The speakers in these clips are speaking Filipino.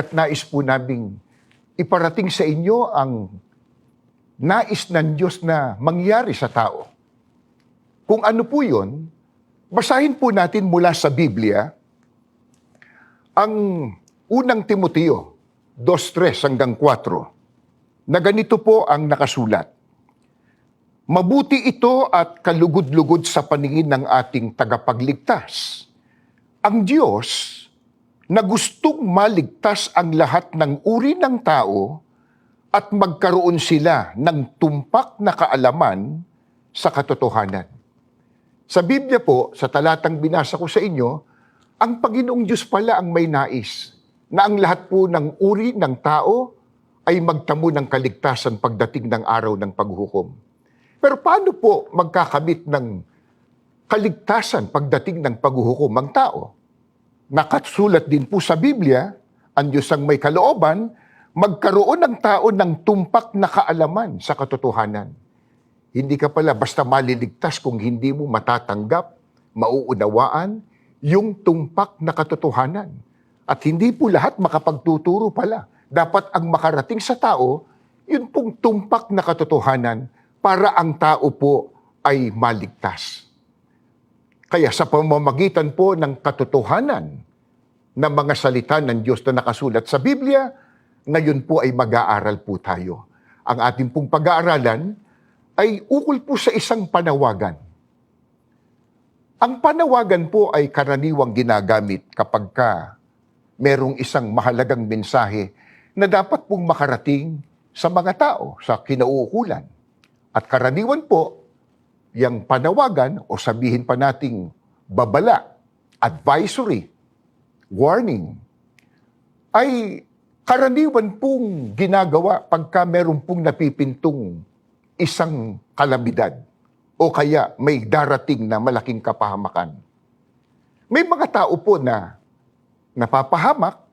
kaya't nais po naming iparating sa inyo ang nais ng Diyos na mangyari sa tao. Kung ano po yun, basahin po natin mula sa Biblia ang unang Timoteo 2:3 hanggang 4 na ganito po ang nakasulat. Mabuti ito at kalugod-lugod sa paningin ng ating tagapagligtas. Ang Diyos na gustong maligtas ang lahat ng uri ng tao at magkaroon sila ng tumpak na kaalaman sa katotohanan. Sa Biblia po, sa talatang binasa ko sa inyo, ang Panginoong Diyos pala ang may nais na ang lahat po ng uri ng tao ay magtamo ng kaligtasan pagdating ng araw ng paghuhukom. Pero paano po magkakamit ng kaligtasan pagdating ng paghuhukom ang tao? Nakasulat din po sa Biblia, ang Diyos ang may kalooban, magkaroon ng tao ng tumpak na kaalaman sa katotohanan. Hindi ka pala basta maliligtas kung hindi mo matatanggap, mauunawaan, yung tumpak na katotohanan. At hindi po lahat makapagtuturo pala. Dapat ang makarating sa tao, yun pong tumpak na katotohanan para ang tao po ay maligtas. Kaya sa pamamagitan po ng katotohanan ng mga salita ng Diyos na nakasulat sa Biblia, ngayon po ay mag-aaral po tayo. Ang ating pong pag-aaralan ay ukol po sa isang panawagan. Ang panawagan po ay karaniwang ginagamit kapag merong isang mahalagang mensahe na dapat pong makarating sa mga tao, sa kinauukulan. At karaniwan po, yung panawagan o sabihin pa nating babala, advisory, warning, ay karaniwan pong ginagawa pagka meron pong napipintong isang kalamidad o kaya may darating na malaking kapahamakan. May mga tao po na napapahamak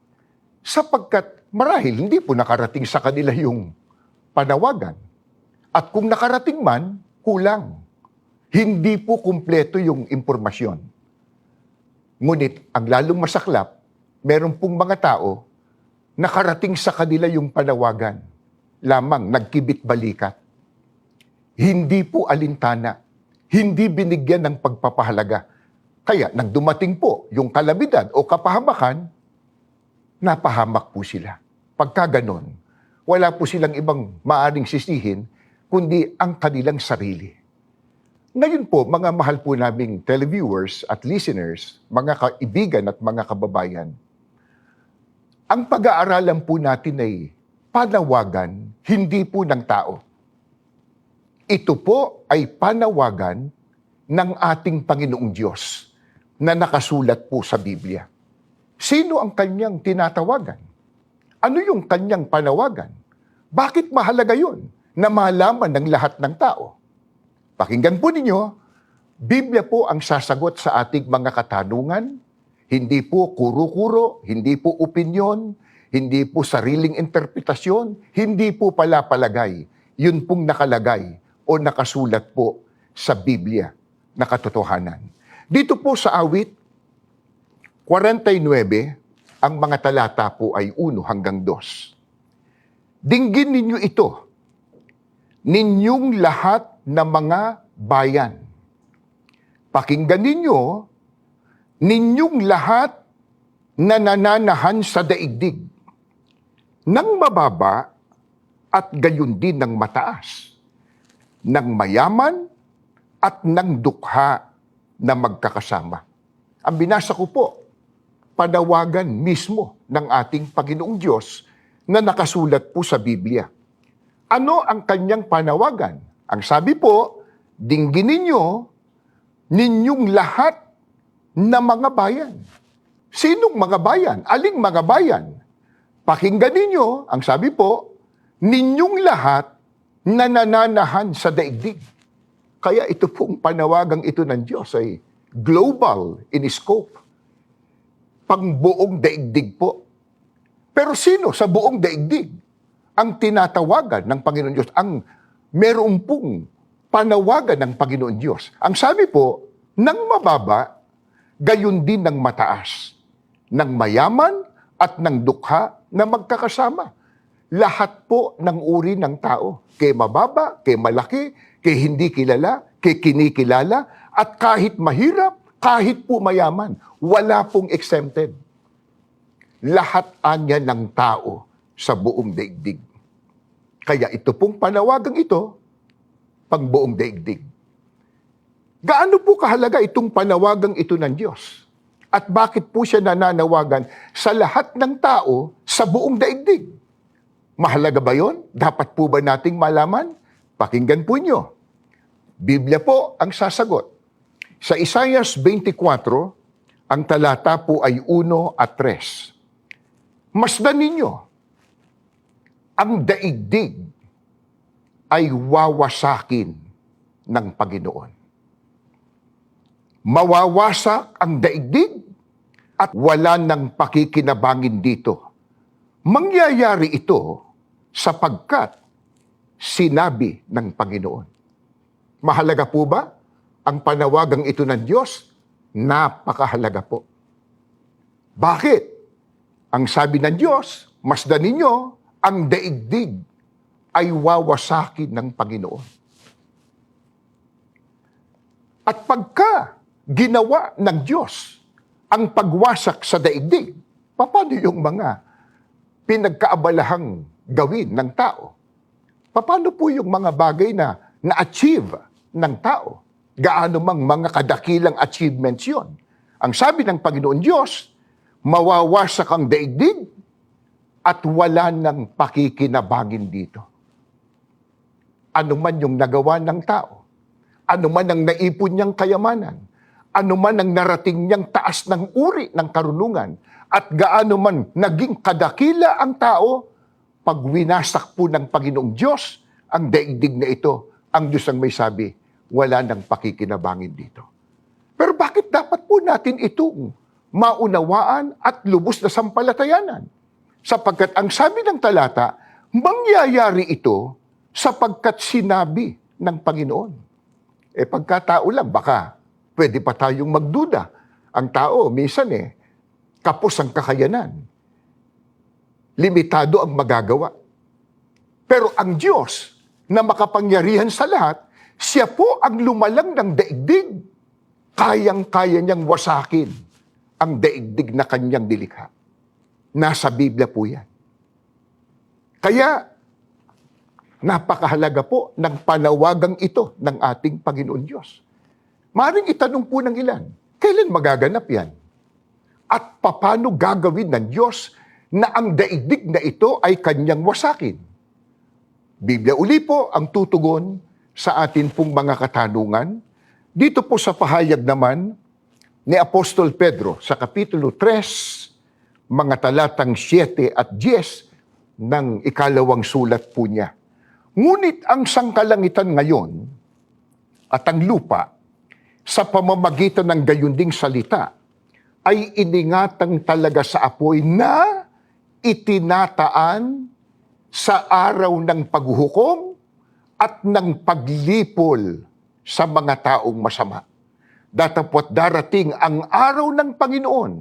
sapagkat marahil hindi po nakarating sa kanila yung panawagan. At kung nakarating man, kulang. Hindi po kumpleto yung impormasyon. Ngunit ang lalong masaklap, meron pong mga tao nakarating sa kanila yung panawagan, lamang nagkibit-balikat. Hindi po alintana, hindi binigyan ng pagpapahalaga. Kaya nang dumating po yung kalamidad o kapahamakan, napahamak po sila. Pagka ganon, wala po silang ibang maaring sisihin, kundi ang kanilang sarili. Ngayon po, mga mahal po naming televiewers at listeners, mga kaibigan at mga kababayan, ang pag-aaralan po natin ay panawagan, hindi po ng tao. Ito po ay panawagan ng ating Panginoong Diyos na nakasulat po sa Biblia. Sino ang kanyang tinatawagan? Ano yung kanyang panawagan? Bakit mahalaga yun na malaman ng lahat ng tao? Pakinggan po ninyo, Biblia po ang sasagot sa ating mga katanungan, hindi po kuro-kuro, hindi po opinyon, hindi po sariling interpretasyon, hindi po palapalagay. Yun pong nakalagay o nakasulat po sa Biblia na katotohanan. Dito po sa awit 49, ang mga talata po ay 1 hanggang 2. Dinggin ninyo ito, ninyong lahat na mga bayan. Pakinggan ninyo, ninyong lahat na nananahan sa daigdig, ng mababa at gayon din ng mataas, ng mayaman at ng dukha na magkakasama. Ang binasa ko po, panawagan mismo ng ating Panginoong Diyos na nakasulat po sa Biblia. Ano ang kanyang panawagan? Ang sabi po, dinggin ninyo, ninyong lahat na mga bayan. Sinong mga bayan? Aling mga bayan? Pakinggan ninyo, ang sabi po, ninyong lahat na nananahan sa daigdig. Kaya ito pong panawagang ito ng Diyos ay global in scope. Pangbuong daigdig po. Pero sino sa buong daigdig ang tinatawagan ng Panginoon Diyos? Ang meron pong panawagan ng Panginoon Diyos. Ang sabi po, ng mababa, gayon din ng mataas, ng mayaman at ng dukha na magkakasama. Lahat po ng uri ng tao. Kay mababa, kay malaki, kay hindi kilala, kay kinikilala, at kahit mahirap, kahit po mayaman, wala pong exempted. Lahat anya ng tao sa buong daigdig. Kaya ito pong panawagang ito, pang buong daigdig. Gaano po kahalaga itong panawagang ito ng Diyos? At bakit po siya nananawagan sa lahat ng tao sa buong daigdig? Mahalaga ba yon? Dapat po ba nating malaman? Pakinggan po nyo. Biblia po ang sasagot. Sa Isaiah 24, ang talata po ay 1 at 3. Masdan ninyo, ang daigdig ay wawasakin ng Panginoon. Mawawasak ang daigdig at wala nang pakikinabangin dito. Mangyayari ito sapagkat sinabi ng Panginoon. Mahalaga po ba ang panawagang ito ng Diyos? Napakahalaga po. Bakit? Ang sabi ng Diyos, masdan ninyo, ang daigdig ay wawasakin ng Panginoon. At pagka ginawa ng Diyos ang pagwasak sa daigdig, paano yung mga pinagkaabalahang gawin ng tao? Paano po yung mga bagay na na-achieve ng tao? Gaano mang mga kadakilang achievements yon? Ang sabi ng Panginoon Diyos, mawawasak ang daigdig at wala nang pakikinabangin dito. Ano man yung nagawa ng tao, ano man ang naipon niyang kayamanan, ano man ang narating niyang taas ng uri ng karunungan, at gaano man naging kadakila ang tao, pag winasak po ng Panginoong Diyos ang daigdig na ito, ang Diyos ang may sabi, wala nang pakikinabangin dito. Pero bakit dapat po natin itong maunawaan at lubos na sampalatayanan? Sapagkat ang sabi ng talata, mangyayari ito sapagkat sinabi ng Panginoon. Pagkatao lang, baka pwede pa tayong magduda. Ang tao, minsan kapos ang kakayanan. Limitado ang magagawa. Pero ang Diyos, na makapangyarihan sa lahat, siya po ang lumalang ng daigdig. Kayang-kaya niyang wasakin ang daigdig na kanyang nilikha. Nasa Biblia po yan. Kaya, napakahalaga po ng panawagang ito ng ating Panginoon Diyos. Maring itanong po ng ilan, kailan magaganap yan? At paano gagawin ng Diyos na ang daigdig na ito ay kanyang wasakin? Biblia uli po ang tutugon sa atin pong mga katanungan. Dito po sa pahayag naman ni Apostol Pedro sa Kapitulo 3, mga talatang 7 at 10 ng ikalawang sulat po niya. Ngunit ang sangkalangitan ngayon at ang lupa sa pamamagitan ng gayunding salita ay iningatang talaga sa apoy na itinataan sa araw ng paghuhukom at ng paglipol sa mga taong masama. Datapwat darating ang araw ng Panginoon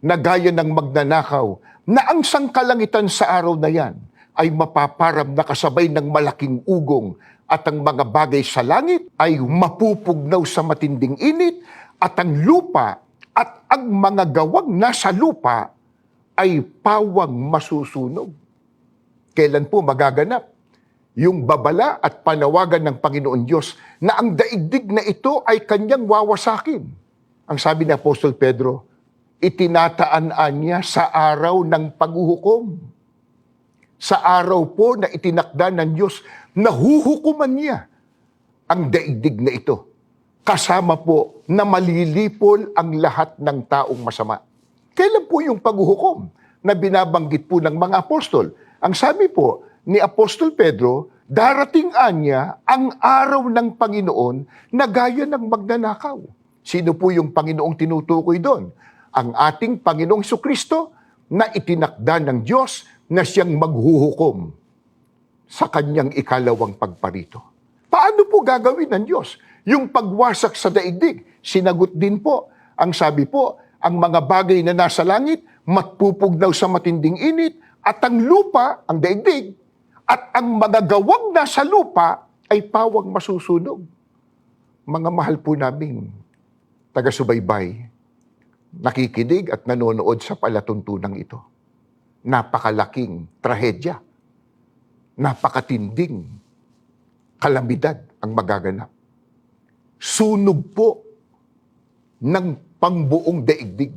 na gaya ng magnanakaw na ang sangkalangitan sa araw na yan ay mapaparam na kasabay ng malaking ugong at ang mga bagay sa langit ay mapupugnaw sa matinding init at ang lupa at ang mga gawang nasa lupa ay pawang masusunog. Kailan po magaganap yung babala at panawagan ng Panginoon Diyos na ang daigdig na ito ay kanyang wawasakin? Ang sabi ni Apostol Pedro, itinataan niya sa araw ng paghuhukom. Sa araw po na itinakda ng Diyos, nahuhukuman niya ang daigdig na ito. Kasama po na malilipol ang lahat ng taong masama. Kailan po yung paghuhukom na binabanggit po ng mga apostol? Ang sabi po ni Apostol Pedro, darating anya ang araw ng Panginoon na gaya ng magnanakaw. Sino po yung Panginoong tinutukoy doon? Ang ating Panginoong Jesucristo na itinakda ng Diyos na siyang maghuhukom sa kanyang ikalawang pagparito. Paano po gagawin ng Diyos yung pagwasak sa daigdig? Sinagot din po. Ang sabi po, ang mga bagay na nasa langit, matpupugnaw sa matinding init, at ang lupa, ang daigdig, at ang magagawang nasa lupa ay pawang masusunog. Mga mahal po naming taga-subaybay, nakikinig at nanonood sa palatuntunang ito. Napakalaking trahedya, napakatinding kalamidad ang magaganap. Sunog po ng pangbuong daigdig.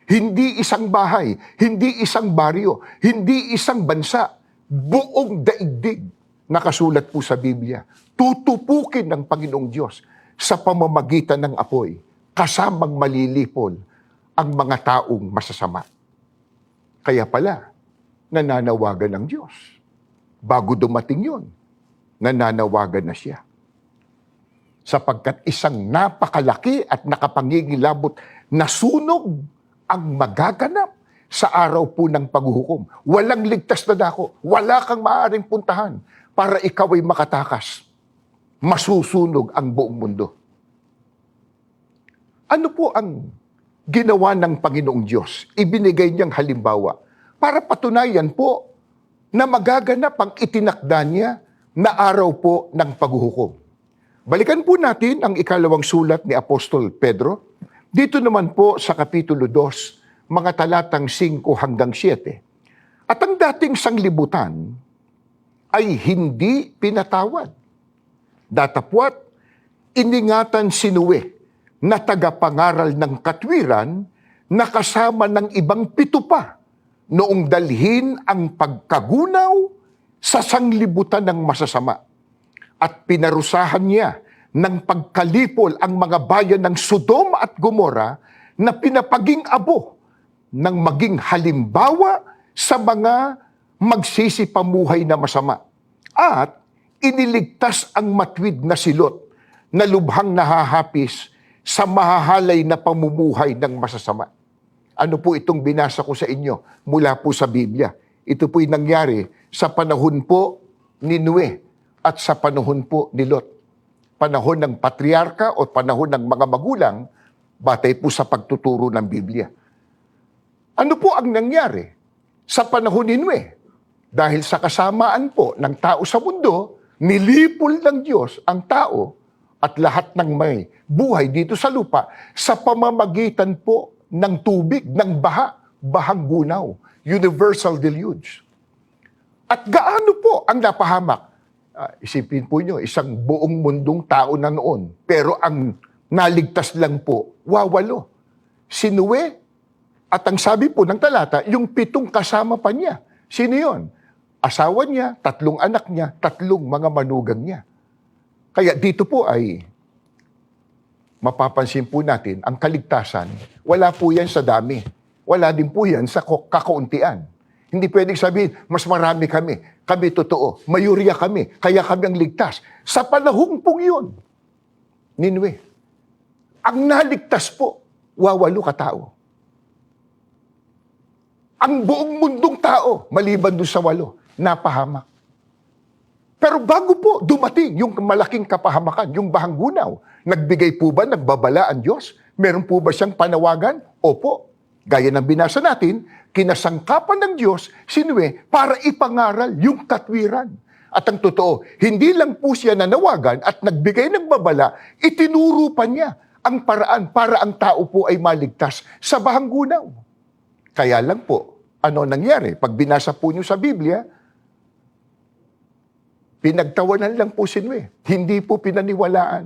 Hindi isang bahay, hindi isang baryo, hindi isang bansa, buong daigdig. Nakasulat po sa Biblia, tutupukin ng Panginoong Diyos sa pamamagitan ng apoy, kasamang malilipol ang mga taong masasama. Kaya pala, nananawagan ng Diyos. Bago dumating yun, nananawagan na siya. Sapagkat isang napakalaki at nakapangingilabot na sunog ang magaganap sa araw po ng paghuhukom. Walang ligtas na dako, wala kang maaaring puntahan para ikaw ay makatakas. Masusunog ang buong mundo. Ano po ang ginawa ng Panginoong Diyos? Ibinigay niyang halimbawa para patunayan po na magaganap ang itinakda niya na araw po ng paghuhukom. Balikan po natin ang ikalawang sulat ni Apostol Pedro. Dito naman po sa Kapitulo 2, mga talatang 5 hanggang 7. At ang dating sanglibutan ay hindi pinatawad. Datapwat, iningatan si Noe na tagapangaral ng katwiran na kasama ng ibang 7 pa noong dalhin ang pagkagunaw sa sanglibutan ng masasama. At pinarusahan niya ng pagkalipol ang mga bayan ng Sodom at Gomora na pinapaging abo ng maging halimbawa sa mga magsisipamuhay na masama. At iniligtas ang matwid na si Lot na lubhang nahahapis sa mahahalay na pamumuhay ng masasama. Ano po itong binasa ko sa inyo mula po sa Biblia? Ito po'y nangyari sa panahon po ni Noe at sa panahon po ni Lot. Panahon ng patriarka o panahon ng mga magulang, batay po sa pagtuturo ng Biblia. Ano po ang nangyari sa panahon ni Noe? Dahil sa kasamaan po ng tao sa mundo, nilipol ng Diyos ang tao at lahat ng may buhay dito sa lupa sa pamamagitan po ng tubig, ng bahang gunaw, universal deluge. At gaano po ang napahamak? Isipin po nyo, isang buong mundong tao na noon. Pero ang naligtas lang po, 8. Si Noe, at ang sabi po ng talata, yung 7 kasama pa niya. Sino yun? Asawa niya, 3 anak niya, 3 mga manugang niya. Kaya dito po ay mapapansin po natin, ang kaligtasan, wala po yan sa dami. Wala din po yan sa kakauntian. Hindi pwedeng sabihin, mas marami kami. Kami totoo. Mayurya kami. Kaya kami ang ligtas. Sa panahong pong yun, ni Noe, ang naligtas po, 8 katao. Ang buong mundong tao, maliban doon sa 8, napahamak. Pero bago po dumating yung malaking kapahamakan, yung bahang gunaw, nagbigay po ba, nagbabala ang Diyos? Meron po ba siyang panawagan? Opo. Gaya ng binasa natin, kinasangkapan ng Diyos si Noe para ipangaral yung katwiran. At ang totoo, hindi lang po siya nanawagan at nagbigay ng babala, itinuro pa niya ang paraan para ang tao po ay maligtas sa bahang gunaw. Kaya lang po, ano nangyari? Pag binasa po niyo sa Biblia, pinagtawanan lang po si Noe. Hindi po pinaniwalaan.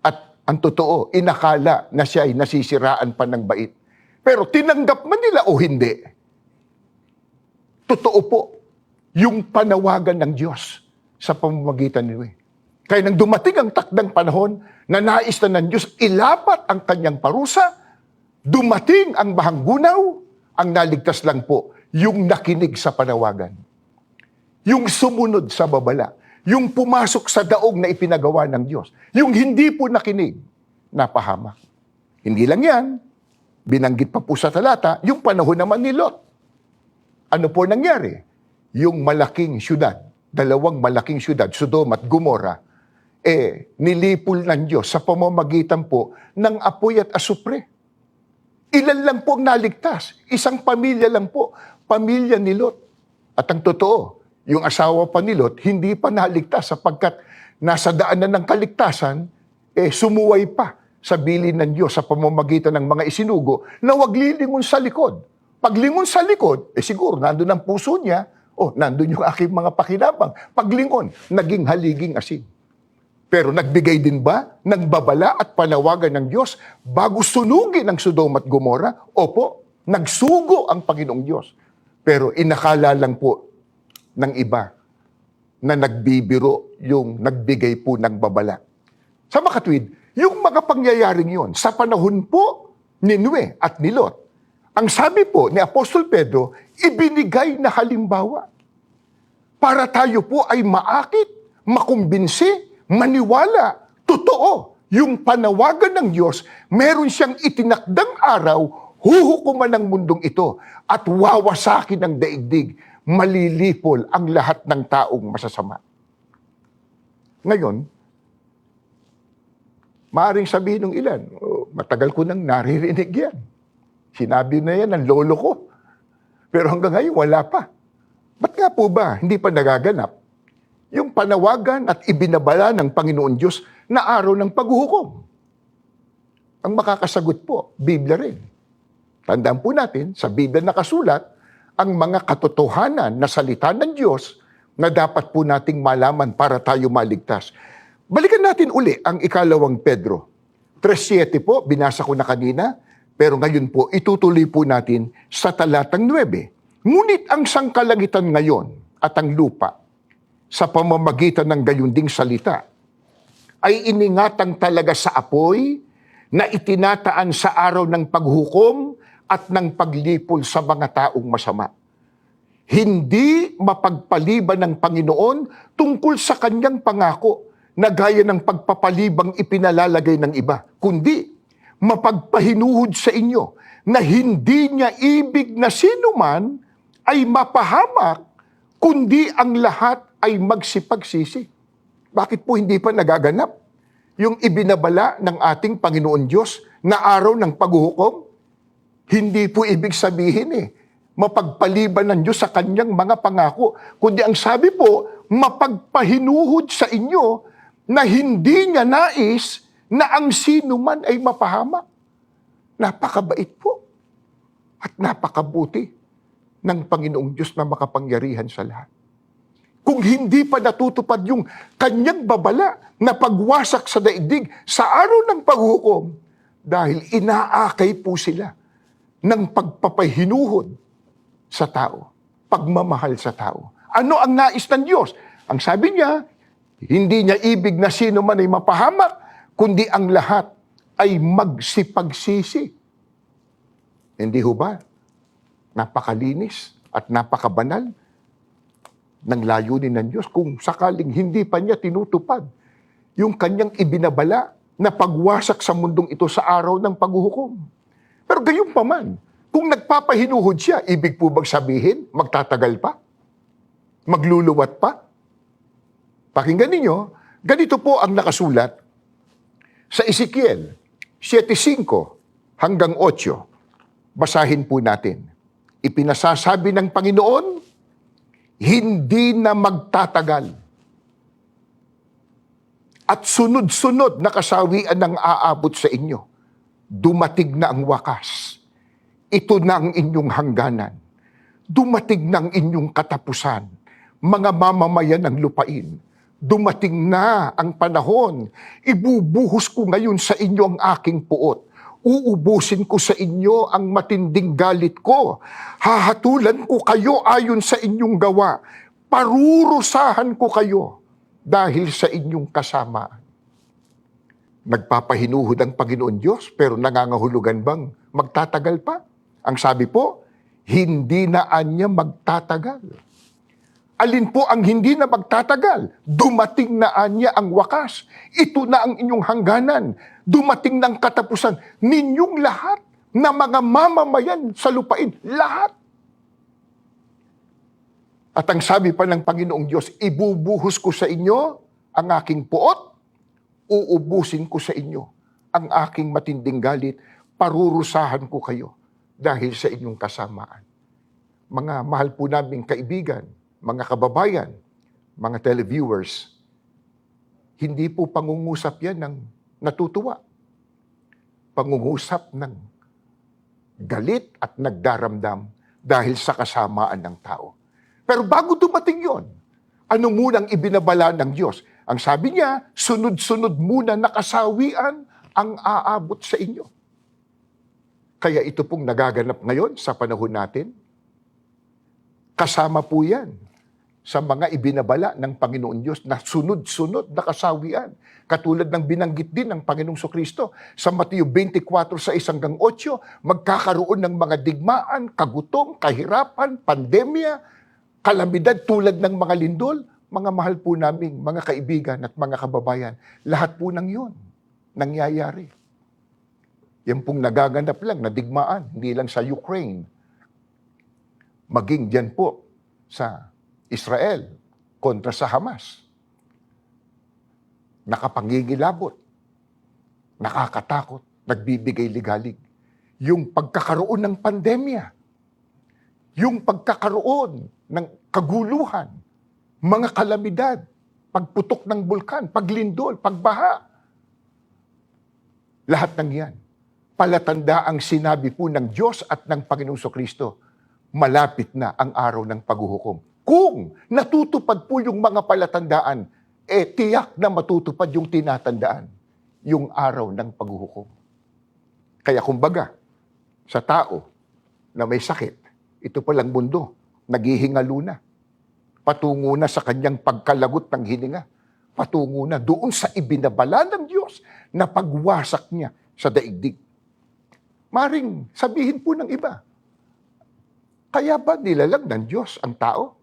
At ang totoo, inakala na siya ay nasisiraan pa ng bait. Pero tinanggap man nila o hindi, totoo po yung panawagan ng Diyos sa pamamagitan ni Noe. Kaya nang dumating ang takdang panahon na nais na ng Diyos ilapat ang kanyang parusa, dumating ang bahang gunaw, ang naligtas lang po yung nakinig sa panawagan. Yung sumunod sa babala, yung pumasok sa daog na ipinagawa ng Diyos, yung hindi po nakinig, napahamak. Hindi lang yan, binanggit pa po sa talata, yung panahon naman ni Lot. Ano po nangyari? Yung malaking syudad, 2 malaking syudad, Sodom at Gomora, nilipol ng Diyos sa pamamagitan po ng apoy at asupre. Ilan lang po ang naligtas? Isang pamilya lang po. Pamilya ni Lot. At ang totoo, yung asawa pa ni Lot, hindi pa naligtas sapagkat nasa daanan ng kaligtasan, sumuway pa sa bilin ng Diyos sa pamamagitan ng mga isinugo na wag lilingon sa likod. Paglingon sa likod, siguro nandun ang puso niya, nandun yung aking mga pakinabang. Paglingon, naging haliging asin. Pero nagbigay din ba ng babala at panawagan ng Diyos bago sunugin ang Sodom at Gomora? Opo, nagsugo ang Panginoong Diyos. Pero inakala lang po ng iba na nagbibiro yung nagbigay po ng babala. Sa makatwid, yung mga pangyayaring yon sa panahon po ni Noe at ni Lot, ang sabi po ni Apostol Pedro, ibinigay na halimbawa para tayo po ay maakit, makumbinsi, maniwala, totoo, yung panawagan ng Diyos, meron siyang itinakdang araw, huhukuman ng mundong ito at wawasakin ng daigdig, malilipol ang lahat ng taong masasama. Ngayon, maaaring sabihin ng ilan, matagal ko nang naririnig yan. Sinabi na yan ng lolo ko. Pero hanggang ngayon, wala pa. Ba't nga po ba hindi pa nagaganap yung panawagan at ibinabala ng Panginoon Diyos na araw ng paghuhukom? Ang makakasagot po, Biblia rin. Tandaan po natin, sa Biblia nakasulat, ang mga katotohanan na salita ng Diyos na dapat po nating malaman para tayo maligtas. Balikan natin uli ang ikalawang Pedro. 3:7 po, binasa ko na kanina, pero ngayon po, itutuloy po natin sa talatang 9. Ngunit ang sangkalangitan ngayon at ang lupa, sa pamamagitan ng gayunding salita, ay iningatang talaga sa apoy na itinataan sa araw ng paghukom at ng paglipol sa mga taong masama. Hindi mapagpaliban ng Panginoon tungkol sa kanyang pangako na gaya ng pagpapalibang ipinalalagay ng iba, kundi mapagpahinuhod sa inyo na hindi niya ibig na sinuman ay mapahamak, kundi ang lahat ay magsipagsisi. Bakit po hindi pa nagaganap yung ibinabala ng ating Panginoon Diyos na araw ng paghuhukom? Hindi po ibig sabihin mapagpaliban ng Diyos sa kanyang mga pangako, kundi ang sabi po, mapagpahinuhod sa inyo na hindi niya nais na ang sino man ay mapahamak. Napakabait po at napakabuti ng Panginoong Diyos na makapangyarihan sa lahat. Kung hindi pa natutupad yung kanyang babala na pagwasak sa daigdig sa araw ng paghukom, dahil inaakay po sila ng pagpapahinuhod sa tao, pagmamahal sa tao. Ano ang nais ng Diyos? Ang sabi niya, hindi niya ibig na sino man ay mapahamak, kundi ang lahat ay magsipagsisi. Hindi ho ba? Napakalinis at napakabanal ng layunin ng Diyos kung sakaling hindi pa niya tinutupad yung kanyang ibinabala na pagwasak sa mundong ito sa araw ng paghuhukom. Pero gayon pa man, kung nagpapahinuhod siya, ibig po bang sabihin, magtatagal pa? Magluluwat pa? Pakinggan ninyo, ganito po ang nakasulat sa Ezekiel 7:5 hanggang 8. Basahin po natin. Ipinasasabi ng Panginoon, hindi na magtatagal at sunod-sunod na kasawian ang aabot sa inyo. Dumating na ang wakas. Ito na ang inyong hangganan. Dumating na ang inyong katapusan. Mga mamamayan ng lupain. Dumating na ang panahon. Ibubuhos ko ngayon sa inyo ang aking puot. Uubusin ko sa inyo ang matinding galit ko. Hahatulan ko kayo ayon sa inyong gawa. Parurusahan ko kayo dahil sa inyong kasamaan. Nagpapahinuhod ang Panginoon Diyos, pero nangangahulugan bang magtatagal pa? Ang sabi po, hindi na anya magtatagal. Alin po ang hindi na magtatagal? Dumating na anya ang wakas. Ito na ang inyong hangganan. Dumating ng katapusan. Ninyong lahat na mga mamamayan sa lupain. Lahat. At ang sabi pa ng Panginoong Diyos, ibubuhos ko sa inyo ang aking puot, uubusin ko sa inyo ang aking matinding galit, parurusahan ko kayo dahil sa inyong kasamaan. Mga mahal po naming kaibigan, mga kababayan, mga televiewers, hindi po pangungusap yan ng natutuwa. Pangungusap ng galit at nagdaramdam dahil sa kasamaan ng tao. Pero bago dumating yon, ano munang ibinabala ng Diyos? Ang sabi niya, sunod-sunod muna na kasawian ang aabot sa inyo. Kaya ito pong nagaganap ngayon sa panahon natin. Kasama po yan sa mga ibinabala ng Panginoon Diyos na sunod-sunod na kasawian. Katulad ng binanggit din ng Panginoong Kristo sa Mateo 24:6-8, magkakaroon ng mga digmaan, kagutom, kahirapan, pandemya, kalamidad tulad ng mga lindol. Mga mahal po naming mga kaibigan at mga kababayan, lahat po ng yun nangyayari. Yan pong nagaganap lang na digmaan, hindi lang sa Ukraine, maging dyan po sa Israel kontra sa Hamas. Nakapangingilabot, nakakatakot, nagbibigay ligalig. Yung pagkakaroon ng pandemya, yung pagkakaroon ng kaguluhan, mga kalamidad, pagputok ng bulkan, paglindol, pagbaha. Lahat ng yan, palatanda ang sinabi po ng Diyos at ng Panginoong Kristo, malapit na ang araw ng paghuhukom. Kung natutupad po yung mga palatandaan, tiyak na matutupad yung tinatandaan, yung araw ng paghuhukom. Kaya kumbaga, sa tao na may sakit, ito palang mundo, naghihingalo na. Patungo na sa kanyang pagkalagot ng hininga. Patungo na doon sa ibinabala ng Diyos na pagwasak niya sa daigdig. Maring sabihin po ng iba, kaya ba nilalag ng Diyos ang tao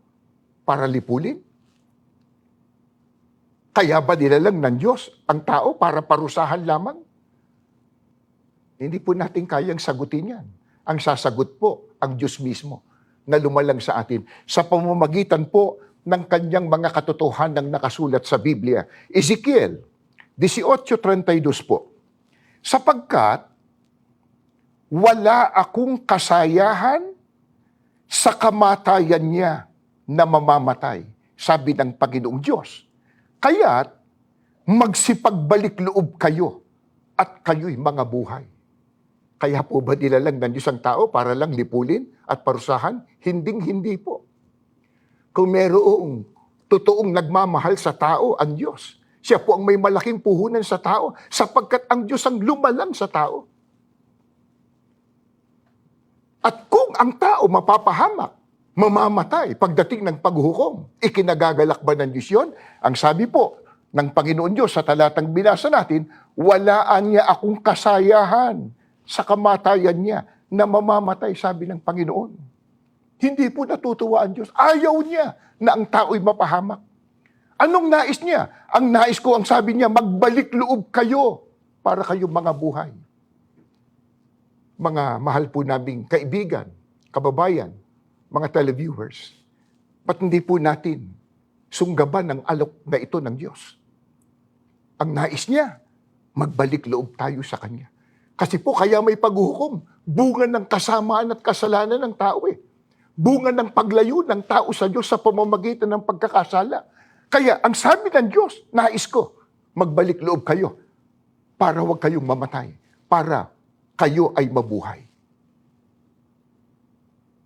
para lipulin? Kaya ba nilalang ng Diyos ang tao para parusahan lamang? Hindi po natin kayang sagutin yan. Ang sasagot po, ang Diyos mismo na lumalang sa atin sa pamamagitan po ng kanyang mga katotohanan nakasulat sa Biblia. Ezekiel 18:32 po. Sapagkat wala akong kasayahan sa kamatayan niya na mamamatay, sabi ng Panginoong Diyos. Kaya't magsipagbalik loob kayo at kayo'y mga buhay. Kaya po ba nilalang ng Diyos ang tao para lang lipulin at parusahan? Hinding-hindi po. Kung merong totoong nagmamahal sa tao, ang Diyos, siya po ang may malaking puhunan sa tao sapagkat ang Diyos ang lumalang sa tao. At kung ang tao mapapahamak, mamamatay pagdating ng paghuhukom, ikinagagalak ba ng Diyos yun? Ang sabi po ng Panginoon Diyos sa talatang binasa natin, walaan niya akong kasayahan sa kamatayan niya na mamamatay, sabi ng Panginoon. Hindi po natutuwa ang Diyos. Ayaw niya na ang tao'y mapahamak. Anong nais niya? Ang nais ko, ang sabi niya, magbalik loob kayo para kayong mga buhay. Mga mahal po naming kaibigan, kababayan, mga televiewers, ba't hindi po natin sunggaban ang alok na ito ng Diyos? Ang nais niya, magbalik loob tayo sa Kanya. Kasi po kaya may paghuhukom, bunga ng kasamaan at kasalanan ng tao eh. Bunga ng paglayo ng tao sa Diyos sa pamamagitan ng pagkakasala. Kaya ang sabi ng Diyos, nais ko, magbalik loob kayo para huwag kayong mamatay, para kayo ay mabuhay.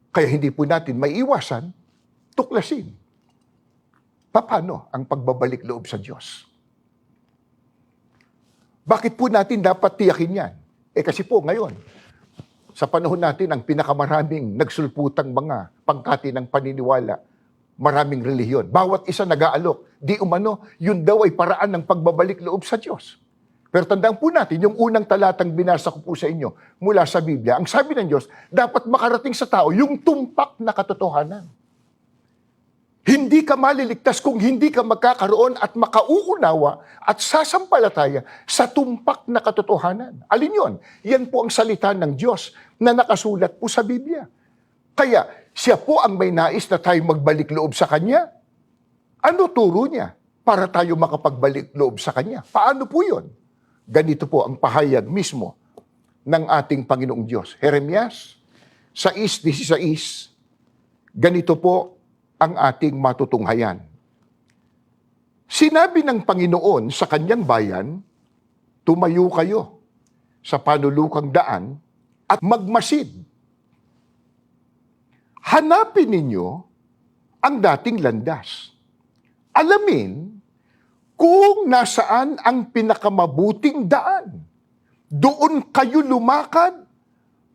Kaya hindi po natin maiiwasan, tuklasin. Paano ang pagbabalik loob sa Diyos? Bakit po natin dapat tiyakin yan? Kasi po ngayon, sa panahon natin, ang pinakamaraming nagsulputang mga pangkati ng paniniwala, maraming relihiyon. Bawat isa nag-aalok. Di umano, yun daw ay paraan ng pagbabalik loob sa Diyos. Pero tandaan po natin, yung unang talatang binasa ko po sa inyo mula sa Biblia, ang sabi ng Diyos, dapat makarating sa tao yung tumpak na katotohanan. Hindi ka maliligtas kung hindi ka magkakaroon at makauunawa at sasampalataya sa tumpak na katotohanan. Alin yon? Yan po ang salita ng Diyos na nakasulat po sa Biblia. Kaya siya po ang may nais na tayo magbalik loob sa Kanya. Ano turo niya para tayo makapagbalik loob sa Kanya? Paano po yon? Ganito po ang pahayag mismo ng ating Panginoong Diyos. Jeremias 6:16, ganito po ang ating matutunghayan. Sinabi ng Panginoon sa kanyang bayan, tumayo kayo sa panulukang daan at magmasid. Hanapin ninyo ang dating landas. Alamin kung nasaan ang pinakamabuting daan. Doon kayo lumakad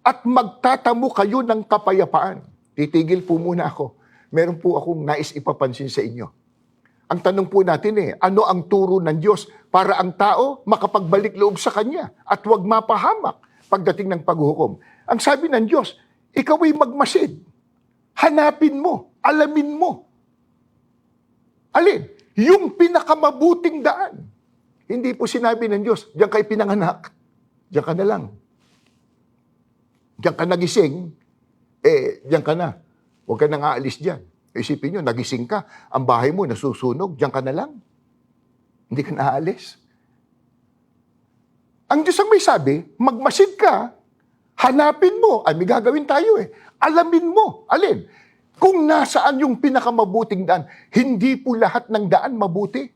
at magtatamo kayo ng kapayapaan. Titigil po muna ako. Meron po akong nais ipapansin sa inyo. Ang tanong po natin ano ang turo ng Diyos para ang tao makapagbalik loob sa Kanya at huwag mapahamak pagdating ng paghuhukom? Ang sabi ng Diyos, ikaw ay magmasid. Hanapin mo, alamin mo. Alin? Yung pinakamabuting daan. Hindi po sinabi ng Diyos, diyan kayo pinanganak. Diyan ka na lang. Diyan ka nagising, diyan ka na. Huwag ka nang aalis diyan. Isipin nyo, nagising ka, ang bahay mo nasusunog, diyan ka na lang. Hindi ka na aalis. Ang Diyos ang may sabi, magmasid ka, hanapin mo, ay may gagawin tayo alamin mo, alin? Kung nasaan yung pinakamabuting daan, hindi po lahat ng daan mabuti.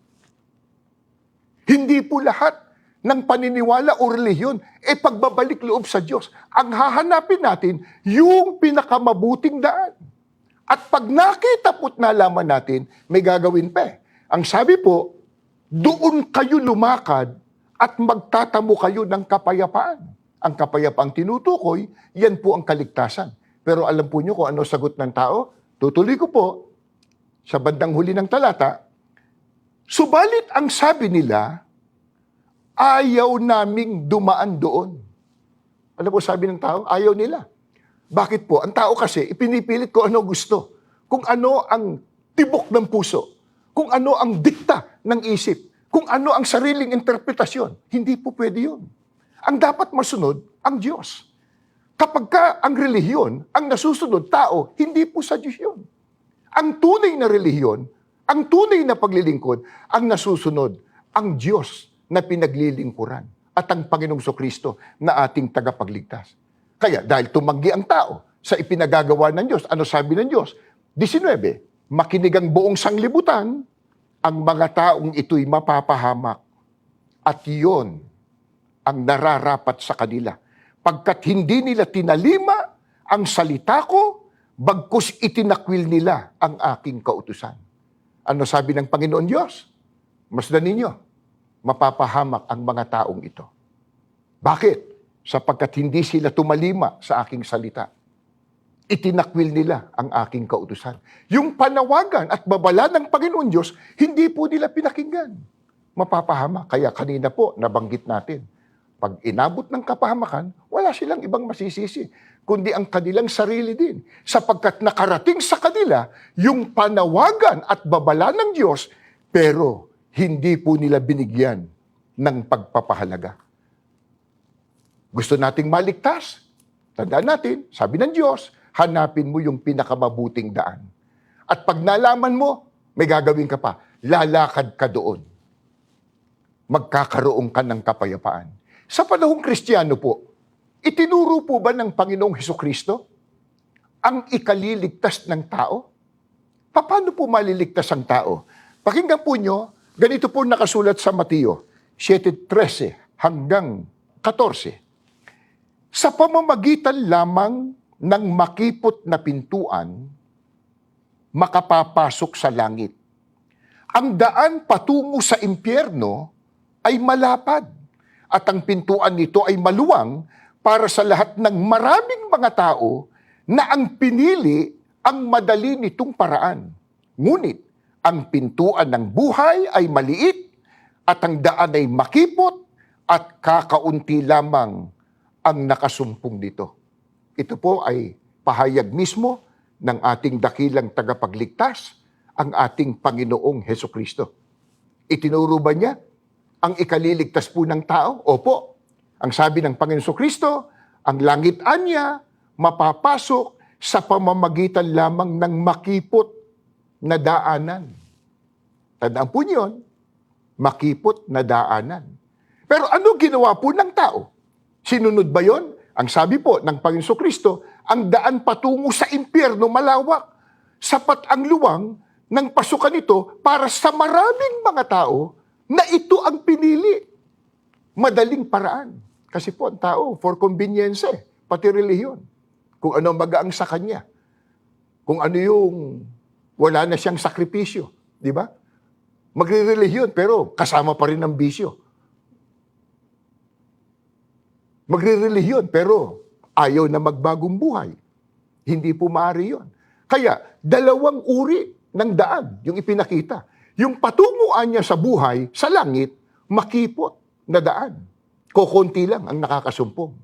Hindi po lahat ng paniniwala o relihiyon, pagbabalik loob sa Diyos. Ang hahanapin natin, yung pinakamabuting daan. At pag nakita po't nalaman natin, may gagawin pa. Ang sabi po, doon kayo lumakad at magtatamo kayo ng kapayapaan. Ang kapayapaang tinutukoy, yan po ang kaligtasan. Pero alam po nyo kung ano sagot ng tao? Tutuloy ko po sa bandang huli ng talata. Subalit ang sabi nila, ayaw naming dumaan doon. Ano po sabi ng tao? Ayaw nila. Bakit po? Ang tao kasi, ipinipilit ko ano gusto. Kung ano ang tibok ng puso. Kung ano ang dikta ng isip. Kung ano ang sariling interpretasyon. Hindi po pwede yun. Ang dapat masunod, ang Diyos. Kapag ka ang relihiyon, ang nasusunod tao, hindi po sa Diyos yun. Ang tunay na relihiyon, ang tunay na paglilingkod, ang nasusunod, ang Diyos na pinaglilingkuran at ang Panginoong Kristo na ating tagapagligtas. Kaya dahil tumanggi ang tao sa ipinagagawa ng Diyos, ano sabi ng Diyos? 19, makinig ang buong sanglibutan, ang mga taong ito'y mapapahamak. At iyon ang nararapat sa kanila. Pagkat hindi nila tinalima ang salita ko, bagkus itinakwil nila ang aking kautusan. Ano sabi ng Panginoon Diyos? Masdan ninyo, mapapahamak ang mga taong ito. Bakit? Sapagkat hindi sila tumalima sa aking salita. Itinakwil nila ang aking kautusan. Yung panawagan at babala ng Panginoon Diyos, hindi po nila pinakinggan. Mapapahamak. Kaya kanina po, nabanggit natin, pag inabot ng kapahamakan, wala silang ibang masisisi, kundi ang kanilang sarili din. Sapagkat nakarating sa kanila yung panawagan at babala ng Diyos, pero hindi po nila binigyan ng pagpapahalaga. Gusto nating maligtas? Tandaan natin, sabi ng Diyos, hanapin mo yung pinakamabuting daan. At pag nalaman mo, may gagawin ka pa, lalakad ka doon. Magkakaroon ka ng kapayapaan. Sa panahong Kristiyano po, itinuro po ba ng Panginoong Hesukristo ang ikaliligtas ng tao? Paano po maliligtas ang tao? Pakinggan po nyo, ganito po nakasulat sa Mateo 7:13 hanggang 14. Sa pamamagitan lamang ng makipot na pintuan, makapapasok sa langit. Ang daan patungo sa impyerno ay malapad at ang pintuan nito ay maluwang para sa lahat ng maraming mga tao na ang pinili ang madali nitong paraan. Ngunit ang pintuan ng buhay ay maliit at ang daan ay makipot at kakaunti lamang ang nakasumpong dito. Ito po ay pahayag mismo ng ating dakilang tagapagligtas, ang ating Panginoong Hesukristo. Itinuro ba niya ang ikaliligtas po ng tao? Opo. Ang sabi ng Panginoong Hesukristo, ang langitan niya mapapasok sa pamamagitan lamang ng makipot na daanan. Tandaan po niyon, makipot na daanan. Pero ano ginawa po ng tao? Sinunod ba yon? Ang sabi po ng Panginoon Kristo, ang daan patungo sa impyerno malawak. Sapat ang luwang ng pasukan nito para sa maraming mga tao na ito ang pinili. Madaling paraan. Kasi po ang tao, for convenience, pati relihiyon. Kung ano magaang sa kanya. Kung ano yung wala na siyang sakripisyo. Di ba? Magre-relihiyon pero kasama pa rin ang bisyo. Magre-relihiyon pero ayaw na magbagong buhay. Hindi po maaari yun. Kaya, dalawang uri ng daan yung ipinakita. Yung patunguan niya sa buhay, sa langit, makipot na daan. Kokonti lang ang nakakasumpong.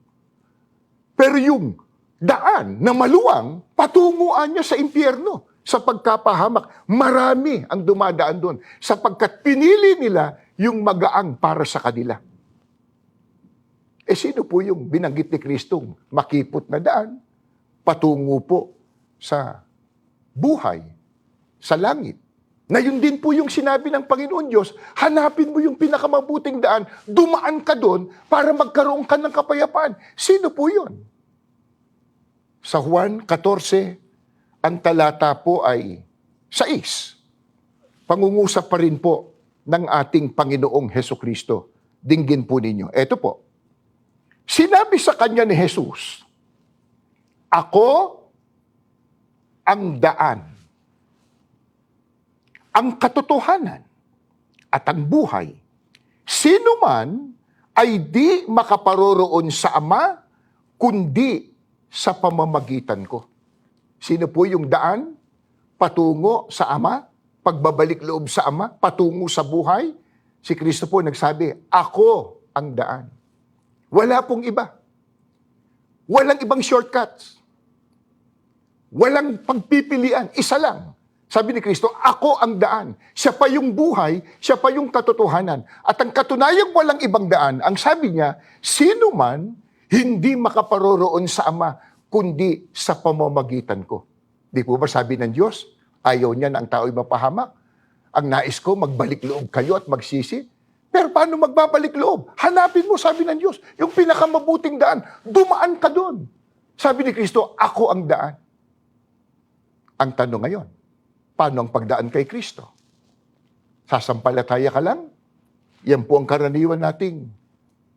Pero yung daan na maluwang, patunguan niya sa impyerno, sa pagkapahamak. Marami ang dumadaan doon sapagkat pinili nila yung magaang para sa kanila. Sino po yung binanggit ni Kristong makipot na daan? Patungo po sa buhay, sa langit. Na yun din po yung sinabi ng Panginoon Diyos, hanapin mo yung pinakamabuting daan, dumaan ka doon para magkaroon ka ng kapayapaan. Sino po yun? Sa Juan 14, ang talata po ay 6. Pangungusap pa rin po ng ating Panginoong Hesukristo. Dinggin po ninyo. Eto po. Sinabi sa kanya ni Jesus, ako ang daan, ang katotohanan, at ang buhay. Sino man ay di makaparoroon sa Ama, kundi sa pamamagitan ko. Sino po yung daan? Patungo sa Ama, pagbabalik loob sa Ama, patungo sa buhay. Si Kristo po nagsabi, ako ang daan. Wala pong iba. Walang ibang shortcuts. Walang pagpipilian. Isa lang. Sabi ni Kristo, ako ang daan. Siya pa yung buhay, siya pa yung katotohanan. At ang katunayang walang ibang daan, ang sabi niya, sino man hindi makaparoroon sa Ama, kundi sa pamamagitan ko. Di po ba sabi ng Diyos, ayaw niya na ang tao'y mapahamak? Ang nais ko, magbalik loob kayo at magsisi. Pero paano magbabalik loob? Hanapin mo, sabi ng Diyos, yung pinakamabuting daan. Dumaan ka doon. Sabi ni Kristo, ako ang daan. Ang tanong ngayon, paano ang pagdaan kay Kristo? Sasampalataya ka lang? Yan po ang karaniwan nating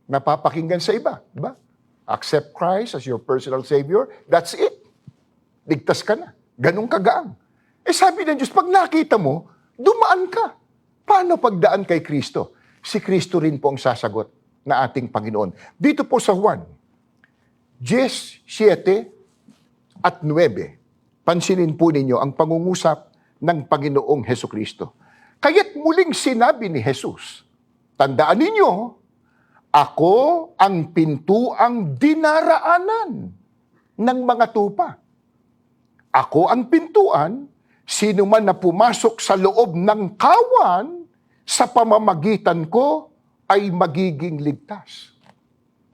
napapakinggan sa iba. Diba? Accept Christ as your personal Savior. That's it. Ligtas ka na. Ganun kagaang. Sabi ng Diyos, pag nakita mo, dumaan ka. Paano pagdaan kay Kristo? Si Kristo rin po ang sasagot na ating Panginoon. Dito po sa Juan, 17 at 9, pansinin po ninyo ang pangungusap ng Panginoong Hesukristo. Kaya't muling sinabi ni Jesus, tandaan ninyo, ako ang pintuang dinaraanan ng mga tupa. Ako ang pintuan, sino man na pumasok sa loob ng kawan, sa pamamagitan ko ay magiging ligtas.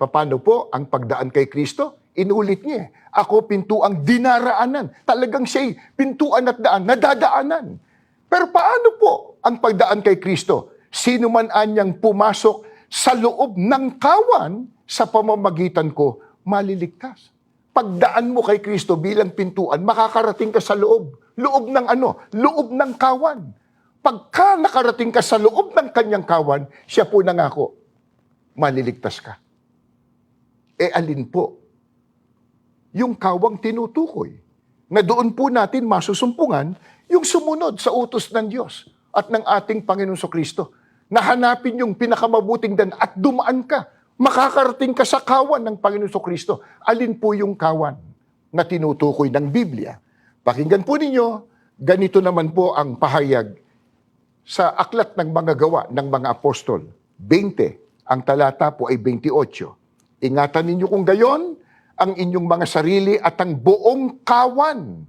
Paano po ang pagdaan kay Kristo? Inulit niya, ako pintuang dinaraanan. Talagang siya'y pintuan at daan, nadadaanan. Pero paano po ang pagdaan kay Kristo? Sino man anyang pumasok sa loob ng kawan, sa pamamagitan ko, maliligtas. Pagdaan mo kay Kristo bilang pintuan, makakarating ka sa loob. Loob ng ano? Loob ng kawan. Pagka nakarating ka sa loob ng kanyang kawan, siya po nangako, maliligtas ka. Alin po? Yung kawang tinutukoy, na doon po natin masusumpungan yung sumunod sa utos ng Diyos at ng ating Panginoon Kristo. Na hanapin yung pinakamabuting daan at dumaan ka. Makakarating ka sa kawan ng Panginoon Kristo. Alin po yung kawan na tinutukoy ng Biblia? Pakinggan po ninyo, ganito naman po ang pahayag sa aklat ng mga gawa ng mga apostol, 20, ang talata po ay 28. Ingatan ninyo kung gayon, ang inyong mga sarili at ang buong kawan.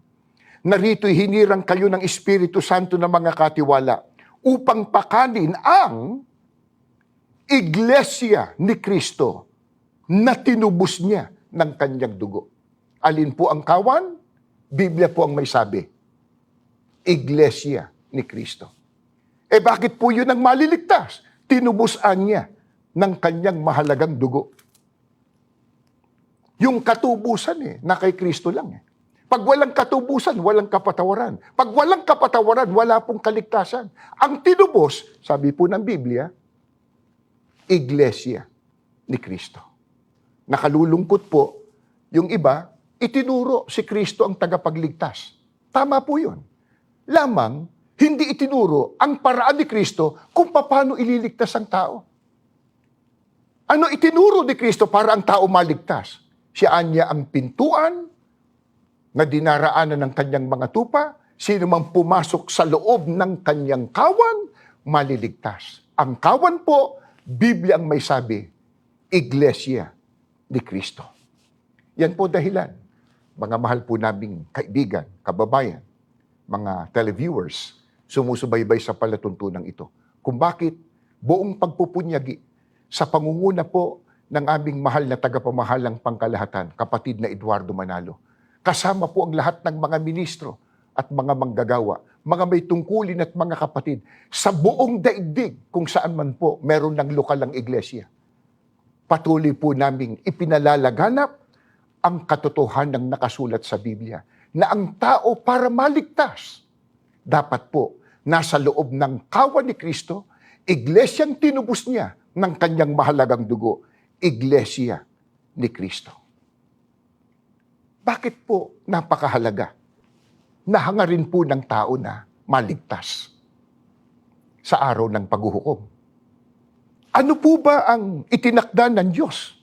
Narito'y hinirang kayo ng Espiritu Santo na mga katiwala upang pakanin ang iglesia ni Kristo na tinubos niya ng kanyang dugo. Alin po ang kawan? Biblia po ang may sabi. Iglesia ni Kristo. Bakit po yun ang maliligtas? Tinubusan niya ng kanyang mahalagang dugo. Yung katubusan na kay Kristo lang. Pag walang katubusan, walang kapatawaran. Pag walang kapatawaran, wala pong kaligtasan. Ang tinubos, sabi po ng Biblia, Iglesia ni Kristo. Nakalulungkot po, yung iba, itinuro si Kristo ang tagapagligtas. Tama po yun. Lamang, hindi itinuro ang paraan ni Kristo kung paano ililigtas ang tao. Ano itinuro ni Kristo para ang tao maligtas? Siya niya ang pintuan na dinaraanan ng kanyang mga tupa. Sino mang pumasok sa loob ng kanyang kawan, maliligtas. Ang kawan po, Biblia ang may sabi, Iglesia ni Kristo. Yan po dahilan, mga mahal po naming kaibigan, kababayan, mga televiewers, sumusubaybay sa palatuntunang ito. Kung bakit buong pagpupunyagi sa pangunguna po ng aming mahal na tagapamahalang pangkalahatan, kapatid na Eduardo Manalo. Kasama po ang lahat ng mga ministro at mga manggagawa, mga may tungkulin at mga kapatid sa buong daigdig kung saan man po meron ng lokal ang iglesia. Patuloy po naming ipinalalaganap ang katotohanan ng nakasulat sa Biblia na ang tao para maligtas, dapat po nasa loob ng kawan ni Kristo, iglesyang tinubos niya ng kanyang mahalagang dugo, Iglesia ni Kristo. Bakit po napakahalaga? Nahangarin po ng tao na maligtas sa araw ng paghuhukom. Ano po ba ang itinakda ng Diyos?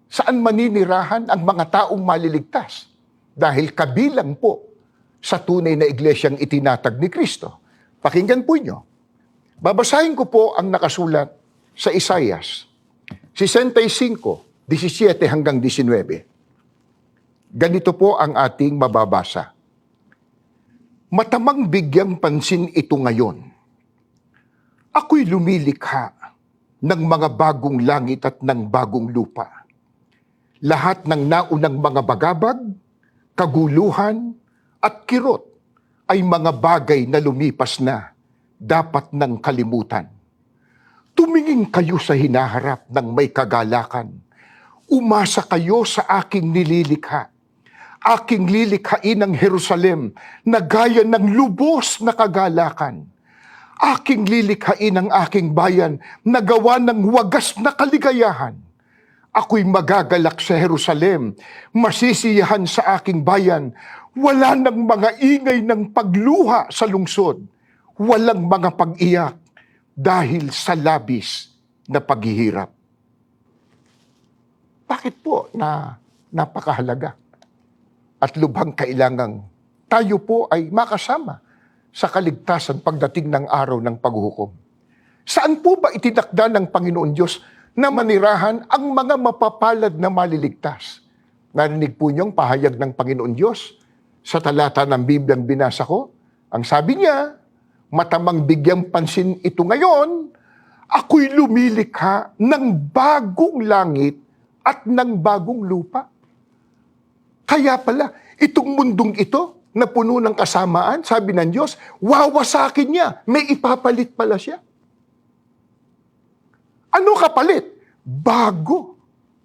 Saan maninirahan ang mga taong maliligtas? Dahil kabilang po sa tunay na iglesyang itinatag ni Kristo. Pakinggan po nyo. Babasahin ko po ang nakasulat sa Isaias 65, 17 hanggang 19. Ganito po ang ating mababasa. Matamang bigyang pansin ito ngayon. Ako'y lumilikha ng mga bagong langit at ng bagong lupa. Lahat ng naunang mga bagabag, kaguluhan at kirot ay mga bagay na lumipas na, dapat ng kalimutan. Tumingin kayo sa hinaharap ng may kagalakan. Umasa kayo sa aking nililikha. Aking lilikhain ang Jerusalem na gaya ng lubos na kagalakan. Aking lilikhain ang aking bayan na gawa ng wagas na kaligayahan. Ako'y magagalak sa Jerusalem, masisiyahan sa aking bayan. Wala nang mga ingay ng pagluha sa lungsod. Walang mga pag-iyak dahil sa labis na paghihirap. Bakit po na napakahalaga at lubhang kailangang tayo po ay makasama sa kaligtasan pagdating ng araw ng paghuhukom? Saan po ba itinakda ng Panginoon Diyos na manirahan ang mga mapapalad na maliligtas? Narinig po niyong pahayag ng Panginoon Diyos sa talata ng Bibliang binasa ko? Ang sabi niya, matamang bigyang pansin ito ngayon, ako'y lumilikha ng bagong langit at ng bagong lupa. Kaya pala, itong mundong ito na puno ng kasamaan, sabi ng Diyos, wawasakin niya, may ipapalit pala siya. Ano kapalit? Bago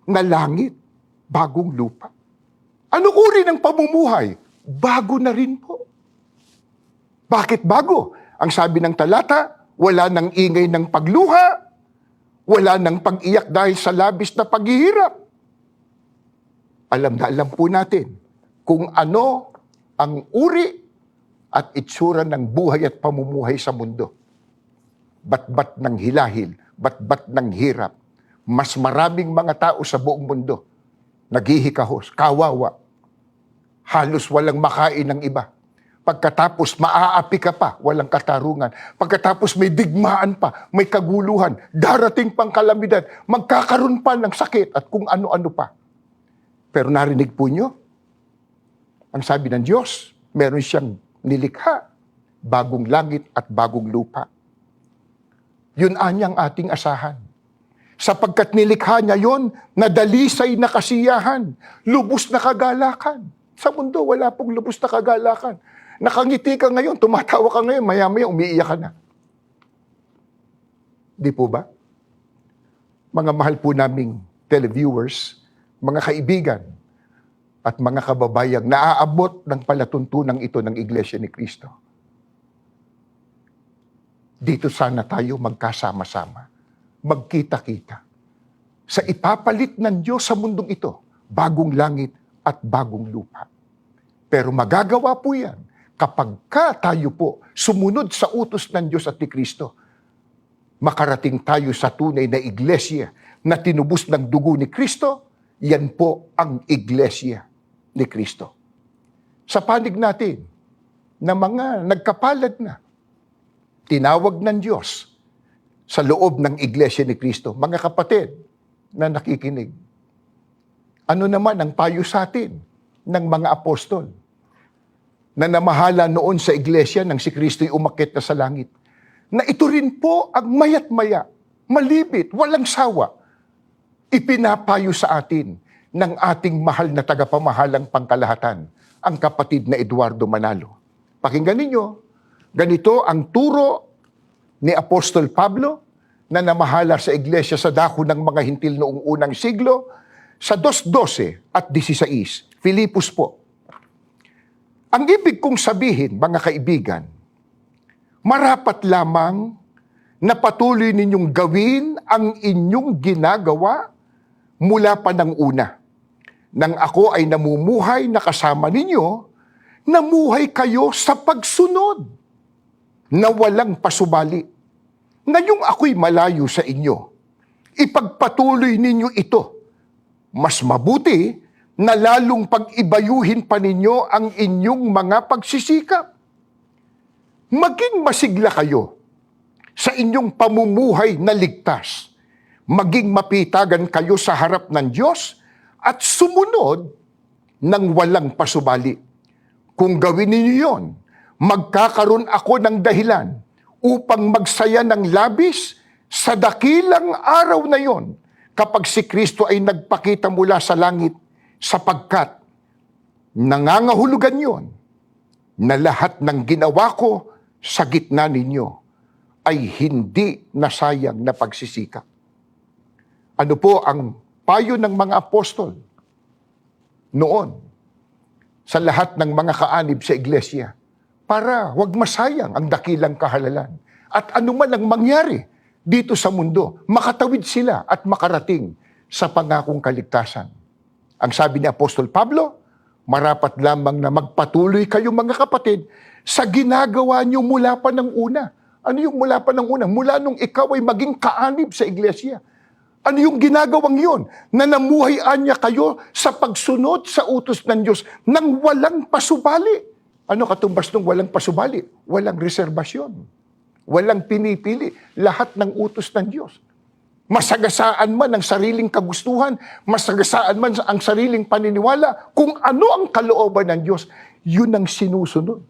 na langit, bagong lupa. Ano uri ng pamumuhay? Bago na rin po. Bakit bago? Ang sabi ng talata, wala nang ingay ng pagluha, wala nang pag-iyak dahil sa labis na paghihirap. Alam na alam po natin kung ano ang uri at itsura ng buhay at pamumuhay sa mundo. Bat-bat ng hilahil, bat-bat ng hirap. Mas maraming mga tao sa buong mundo naghihikahos, kawawa. Halos walang makain ng iba. Pagkatapos maaapi ka pa, walang katarungan. Pagkatapos may digmaan pa, may kaguluhan, darating pang kalamidad, magkakaroon pa ng sakit at kung ano-ano pa. Pero narinig po nyo, ang sabi ng Diyos, meron siyang nilikha, bagong langit at bagong lupa. Yun anyang ating asahan. Sapagkat nilikha niya yon, nadalisay na kasiyahan, lubos na kagalakan. Sa mundo, wala pong lubos na kagalakan. Nakangiti ka ngayon, tumatawa ka ngayon, maya-maya umiiyak ka na. Di po ba? Mga mahal po naming televiewers, mga kaibigan, at mga kababayang naaabot ng palatuntunang ito ng Iglesia ni Cristo. Dito sana tayo magkasama-sama, magkita-kita, sa ipapalit ng Diyos sa mundong ito, bagong langit at bagong lupa. Pero magagawa po yan kapag tayo po sumunod sa utos ng Diyos at ni Kristo. Makarating tayo sa tunay na iglesia na tinubos ng dugo ni Kristo, yan po ang iglesia ni Kristo. Sa panig natin na mga nagkapalad na, tinawag ng Diyos sa loob ng iglesia ni Kristo, mga kapatid na nakikinig, ano naman ang payo sa atin ng mga apostol na namahala noon sa iglesia nang si Kristo'y umakyat na sa langit, na ito rin po ang maya't maya, malibit, walang sawa, ipinapayo sa atin ng ating mahal na tagapamahalang pangkalahatan, ang kapatid na Eduardo Manalo. Pakinggan ninyo, ganito ang turo ni Apostol Pablo na namahala sa iglesia sa dako ng mga hintil noong unang siglo, sa 2:12 at 16, Filipos po. Ang ibig kong sabihin, mga kaibigan, marapat lamang na patuloy ninyong gawin ang inyong ginagawa mula pa ng una. Nang ako ay namumuhay na kasama ninyo, namuhay kayo sa pagsunod na walang pasubali. Ngayong ako'y malayo sa inyo, ipagpatuloy ninyo ito. Mas mabuti na lalong pag-ibayuhin pa ninyo ang inyong mga pagsisikap. Maging masigla kayo sa inyong pamumuhay na ligtas. Maging mapitagan kayo sa harap ng Diyos at sumunod ng walang pasubali. Kung gawin ninyo yon, magkakaroon ako ng dahilan upang magsaya ng labis sa dakilang araw na yon kapag si Kristo ay nagpakita mula sa langit, sapagkat nangangahulugan yon na lahat ng ginawa ko sa gitna ninyo ay hindi nasayang na pagsisikap. Ano po ang payo ng mga apostol noon sa lahat ng mga kaanib sa iglesia para wag masayang ang dakilang kahalalan at anuman ang mangyari dito sa mundo, makatawid sila at makarating sa pangakong kaligtasan. Ang sabi ni Apostol Pablo, marapat lamang na magpatuloy kayo mga kapatid sa ginagawa nyo mula pa ng una. Ano yung mula pa ng una? Mula nung ikaw ay maging kaanib sa iglesia. Ano yung ginagawang yun? Na namuhayan niya kayo sa pagsunod sa utos ng Diyos nang walang pasubali. Ano katumbas ng walang pasubali? Walang reserbasyon. Walang pinipili. Lahat ng utos ng Diyos. Masagasaan man ang sariling kagustuhan, masagasaan man ang sariling paniniwala, kung ano ang kalooban ng Diyos, yun ang sinusunod.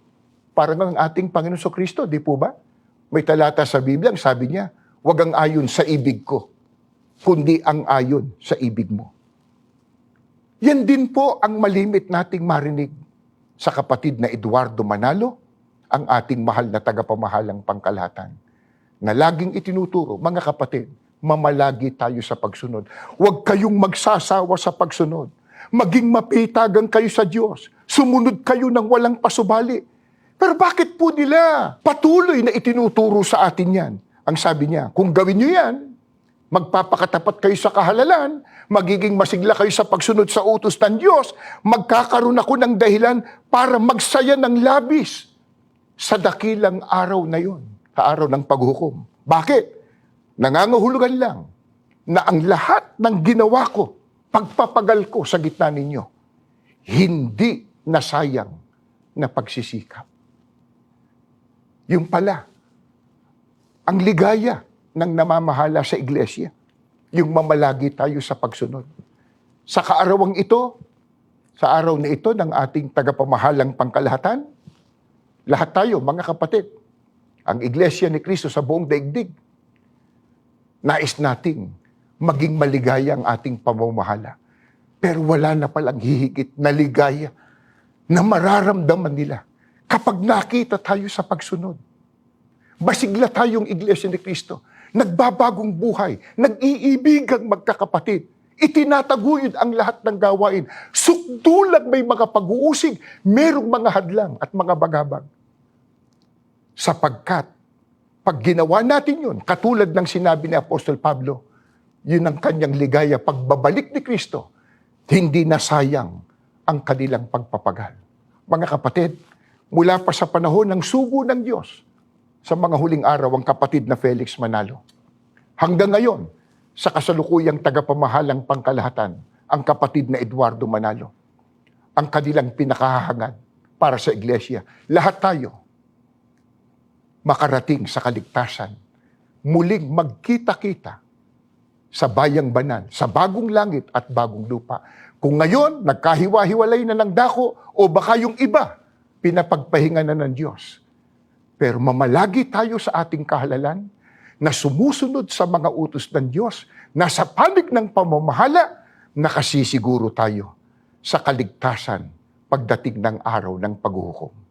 Parang ang ating Panginoon Kristo, di po ba? May talata sa Biblia, sabi niya, wag ang ayon sa ibig ko, kundi ang ayon sa ibig mo. Yan din po ang malimit nating marinig sa kapatid na Eduardo Manalo, ang ating mahal na tagapamahalang pangkalahatan, na laging itinuturo, mga kapatid, mamalagi tayo sa pagsunod. Huwag kayong magsasawa sa pagsunod. Maging mapitagan kayo sa Diyos. Sumunod kayo ng walang pasubali. Pero bakit po nila patuloy na itinuturo sa atin yan? Ang sabi niya, kung gawin niyo yan, magpapakatapat kayo sa kahalalan, magiging masigla kayo sa pagsunod sa utos ng Diyos, magkakaroon ako ng dahilan para magsaya ng labis sa dakilang araw na yon, sa araw ng paghukom. Bakit? Nangangahulugan lang na ang lahat ng ginawa ko, pagpapagal ko sa gitna ninyo, hindi nasayang na pagsisikap. Yung pala, ang ligaya ng namamahala sa iglesia, yung mamalagi tayo sa pagsunod. Sa kaarawang ito, sa araw na ito ng ating tagapamahalang pangkalahatan, lahat tayo, mga kapatid, ang iglesia ni Cristo sa buong daigdig, nais nating maging maligaya ang ating pamamahala. Pero wala na palang hihigit na ligaya na mararamdaman nila kapag nakita tayo sa pagsunod. Masigla tayong iglesia ni Cristo, nagbabagong buhay, nag-iibigang magkakapatid. Itinataguyod ang lahat ng gawain. Sukdulan may mga pag-uusig, merong mga hadlang at mga bagabag. Sapagkat, pag ginawa natin yun, katulad ng sinabi ni Apostol Pablo, yun ang kanyang ligaya, pagbabalik ni Kristo, hindi nasayang ang kanilang pagpapagal. Mga kapatid, mula pa sa panahon ng sugo ng Diyos, sa mga huling araw, ang kapatid na Felix Manalo. Hanggang ngayon, sa kasalukuyang tagapamahalang pangkalahatan, ang kapatid na Eduardo Manalo. Ang kanilang pinakahahangad para sa iglesia. Lahat tayo makarating sa kaligtasan. Muling magkita-kita sa bayang banal, sa bagong langit at bagong lupa. Kung ngayon, nagkahiwa-hiwalay na ng dako o baka yung iba, pinapagpahinga na ng Diyos. Pero mamalagi tayo sa ating kahalalan na sumusunod sa mga utos ng Diyos, na sa panig ng pamamahala, nakasisiguro tayo sa kaligtasan pagdating ng araw ng paghuhukom.